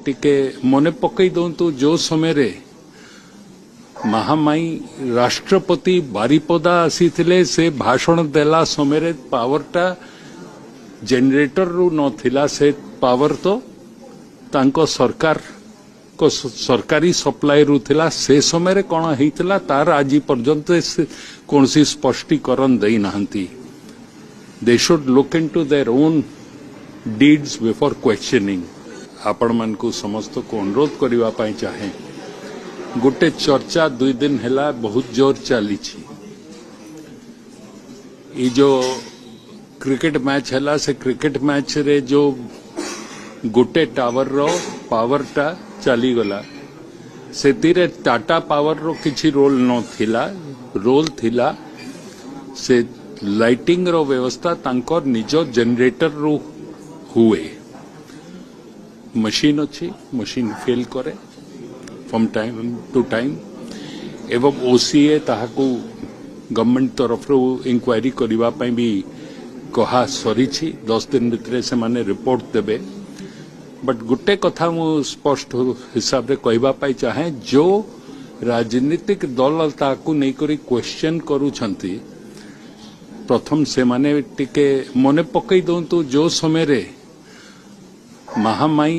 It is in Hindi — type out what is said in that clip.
टिके मने पकई दंतु जो समय रे महामाई राष्ट्रपति बारिपदा आसीथिले से भाषण देला समय रे पावरटा जनरेटर रु नथिला से पावर तो तांको सरकार को सरकारी सप्लाई रु थिला से समय रे कोन हेतिला तार आज पर्यंत कोनसी स्पष्टीकरण देई नाहंती। They should look into their own deeds before questioning. आपण मन को समस्त को अनुरोध करबा पई चाहे गोटे चर्चा 2 दिन हैला बहुत जोर चली छी। ये जो क्रिकेट मैच हैला से क्रिकेट मैच रे जो गोटे टावर रो पावरटा चली गला से तीरे टाटा पावर रो किछि रोल न थिला। रोल थिला से लाइटिंग रो व्यवस्था तांकर निजो जनरेटर रो हुए। मशीन अच्छी मशीन फेल करे फ्रॉम टाइम टू टाइम एवं ओसीए ताहाकू गवर्नमेंट तरफ रो इंक्वायरी करबा पई भी कहा सरी छी। 10 दिन भितर से माने रिपोर्ट देबे। बट गुटे कथा मु स्पष्ट हिसाब रे कहबा पई चाहे जो राजनीतिक दल ताकू नै करी क्वेश्चन करू छंती प्रथम से माने टिके मने पकई दंतु जो समय रे महामाई